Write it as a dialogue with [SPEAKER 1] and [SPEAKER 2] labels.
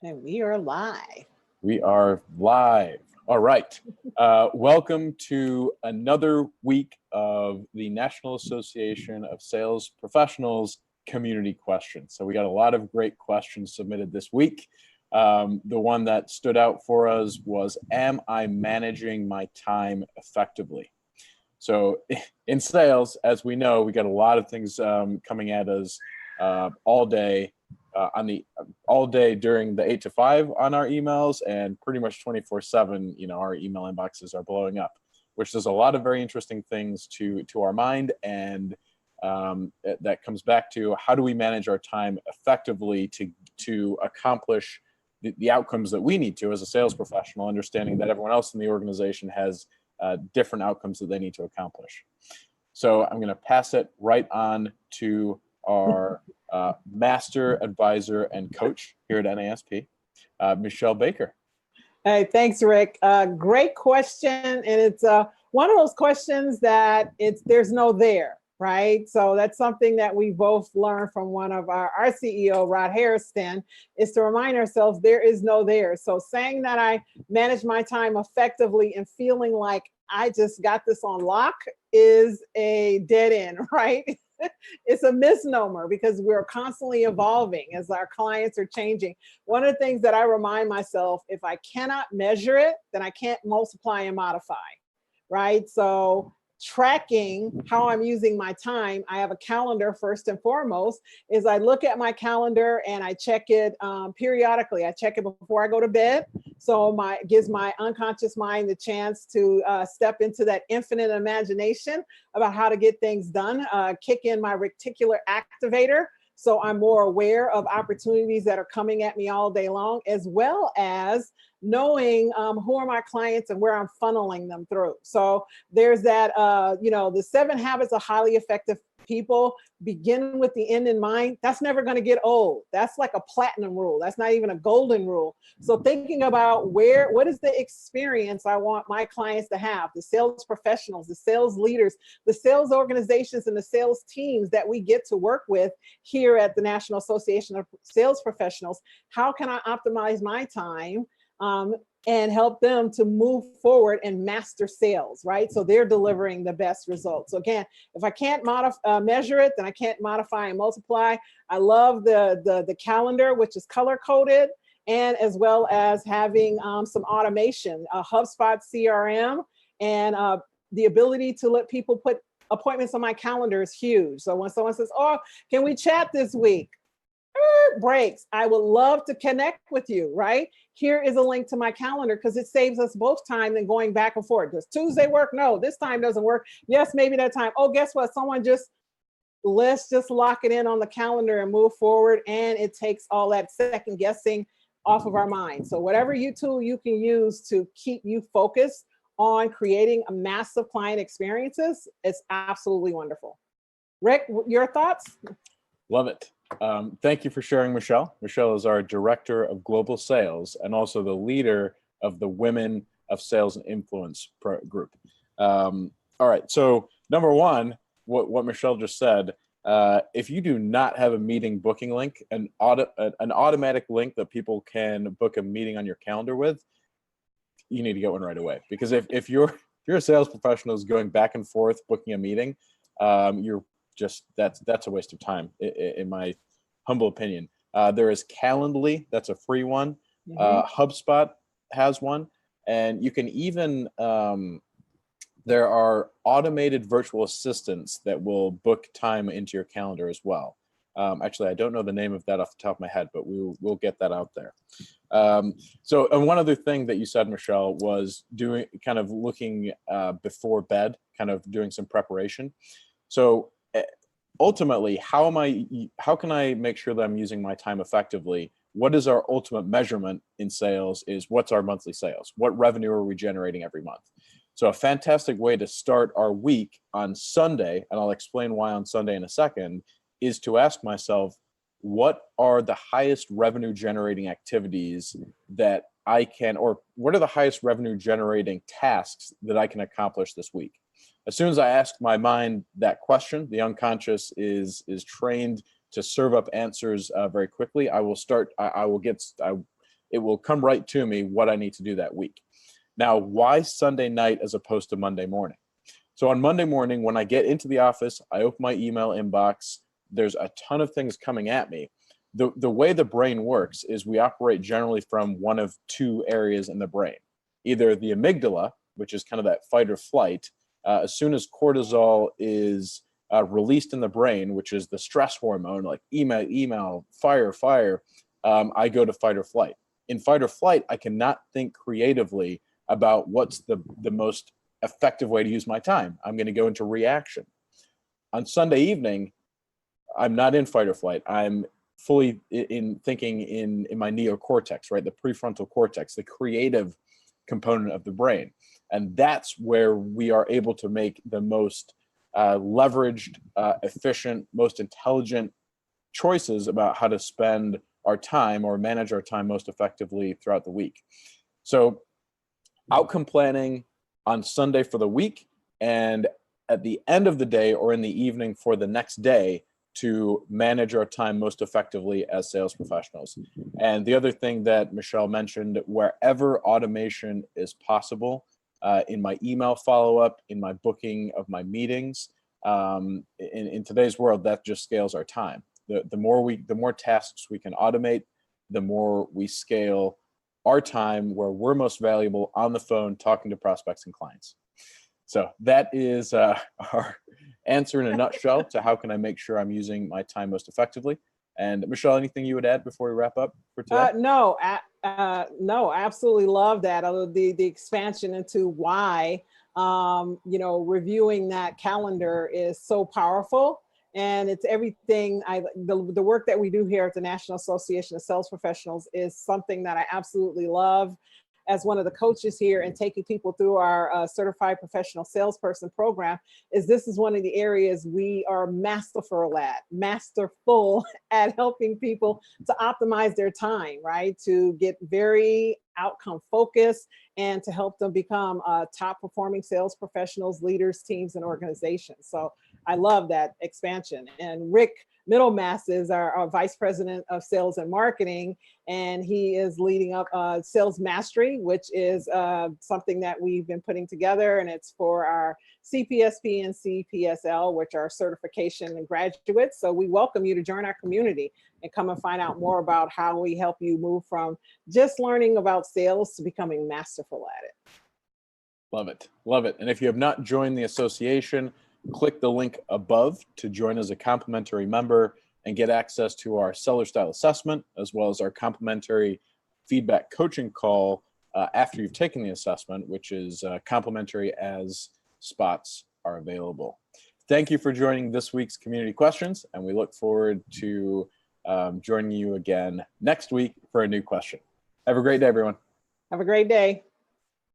[SPEAKER 1] And we are live.
[SPEAKER 2] We are live. All right. Welcome to another week of the National Association of Sales Professionals Community Questions. So we got a lot of great questions submitted this week. The one that stood out for us was, am I managing my time effectively? So in sales, as we know, we got a lot of things coming at us all day. All day during the 8 to 5 on our emails, and pretty much 24/7, our email inboxes are blowing up, which does a lot of very interesting things to our mind. And that comes back to, how do we manage our time effectively to accomplish the outcomes that we need to as a sales professional, understanding that everyone else in the organization has different outcomes that they need to accomplish. So I'm going to pass it right on to our master advisor and coach here at NASP, Michelle Baker.
[SPEAKER 1] Hey, thanks, Rick. Great question. And it's one of those questions that there's no there, right? So that's something that we both learned from one of our CEO, Rod Harrison, is to remind ourselves there is no there. So saying that I manage my time effectively and feeling like I just got this on lock is a dead end, right? It's a misnomer, because we're constantly evolving as our clients are changing. One of the things that I remind myself, if I cannot measure it, then I can't multiply and modify, right? So tracking how I'm using my time, I have a calendar first and foremost, is I look at my calendar and I check it periodically. I check it before I go to bed. So gives my unconscious mind the chance to step into that infinite imagination about how to get things done, kick in my reticular activator, so I'm more aware of opportunities that are coming at me all day long, as well as knowing who are my clients and where I'm funneling them through. So there's that, the 7 habits of highly effective people, begin with the end in mind. That's never going to get old. That's like a platinum rule. That's not even a golden rule. So thinking about what is the experience I want my clients to have, the sales professionals, the sales leaders, the sales organizations, and the sales teams that we get to work with here at the National Association of Sales Professionals. How can I optimize my time and help them to move forward and master sales, right? So they're delivering the best results. So again, if I can't measure it, then I can't modify and multiply. I love the calendar, which is color coded, and as well as having some automation, a HubSpot CRM, and the ability to let people put appointments on my calendar is huge. So when someone says, oh, can we chat this week? Breaks. I would love to connect with you, right? Here is a link to my calendar, because it saves us both time than going back and forth. Does Tuesday work? No, this time doesn't work. Yes, maybe that time. Oh, guess what? Let's just lock it in on the calendar and move forward. And it takes all that second guessing off of our mind. So whatever tool you can use to keep you focused on creating a massive client experiences, it's absolutely wonderful. Rick, your thoughts?
[SPEAKER 2] Love it. Thank you for sharing, Michelle. Michelle is our Director of Global Sales and also the leader of the Women of Sales and Influence group. All right, so number one, what Michelle just said, if you do not have a meeting booking link, an automatic link that people can book a meeting on your calendar with, you need to get one right away. Because if you're a sales professional who's going back and forth booking a meeting, that's a waste of time, in my humble opinion. There is Calendly, that's a free one. HubSpot has one, and you can even there are automated virtual assistants that will book time into your calendar as well. Actually, I don't know the name of that off the top of my head, but we'll get that out there. So, and one other thing that you said, Michelle, was looking before bed, kind of doing some preparation. So ultimately, how can I make sure that I'm using my time effectively? What is our ultimate measurement in sales is what's our monthly sales? What revenue are we generating every month? So a fantastic way to start our week on Sunday, and I'll explain why on Sunday in a second, is to ask myself, what are the highest revenue generating activities that I can, or what are the highest revenue generating tasks that I can accomplish this week? As soon as I ask my mind that question, the unconscious is trained to serve up answers very quickly. it will come right to me what I need to do that week. Now, why Sunday night as opposed to Monday morning? So on Monday morning, when I get into the office, I open my email inbox, there's a ton of things coming at me. The way the brain works is we operate generally from one of two areas in the brain. Either the amygdala, which is kind of that fight or flight, as soon as cortisol is released in the brain, which is the stress hormone, like email, fire, I go to fight or flight. In fight or flight, I cannot think creatively about what's the most effective way to use my time. I'm going to go into reaction. On Sunday evening, I'm not in fight or flight. I'm fully thinking in my neocortex, right? The prefrontal cortex, the creative component of the brain. And that's where we are able to make the most leveraged, efficient, most intelligent choices about how to spend our time or manage our time most effectively throughout the week. So outcome planning on Sunday for the week, and at the end of the day or in the evening for the next day to manage our time most effectively as sales professionals. And the other thing that Michelle mentioned, wherever automation is possible, in my email follow-up, in my booking of my meetings, in today's world, that just scales our time. The more tasks we can automate, the more we scale our time where we're most valuable on the phone talking to prospects and clients. So that is our answer in a nutshell to how can I make sure I'm using my time most effectively. And Michelle, anything you would add before we wrap up for today?
[SPEAKER 1] No, I absolutely love that. The expansion into why, reviewing that calendar is so powerful. And it's everything. The work that we do here at the National Association of Sales Professionals is something that I absolutely love. As one of the coaches here and taking people through our certified professional salesperson program, this is one of the areas we are masterful at helping people to optimize their time, right? To get very outcome focused and to help them become top performing sales professionals, leaders, teams, and organizations. So I love that expansion. And Rick Middlemass is our Vice President of Sales and Marketing, and he is leading up Sales Mastery, which is something that we've been putting together, and it's for our CPSP and CPSL, which are certification and graduates. So we welcome you to join our community and come and find out more about how we help you move from just learning about sales to becoming masterful at it.
[SPEAKER 2] Love it. Love it. And if you have not joined the association, click the link above to join as a complimentary member and get access to our seller style assessment, as well as our complimentary feedback coaching call after you've taken the assessment, which is complimentary as spots are available. Thank you for joining this week's Community Questions, and we look forward to joining you again next week for a new question. Have a great day, everyone.
[SPEAKER 1] Have a great day.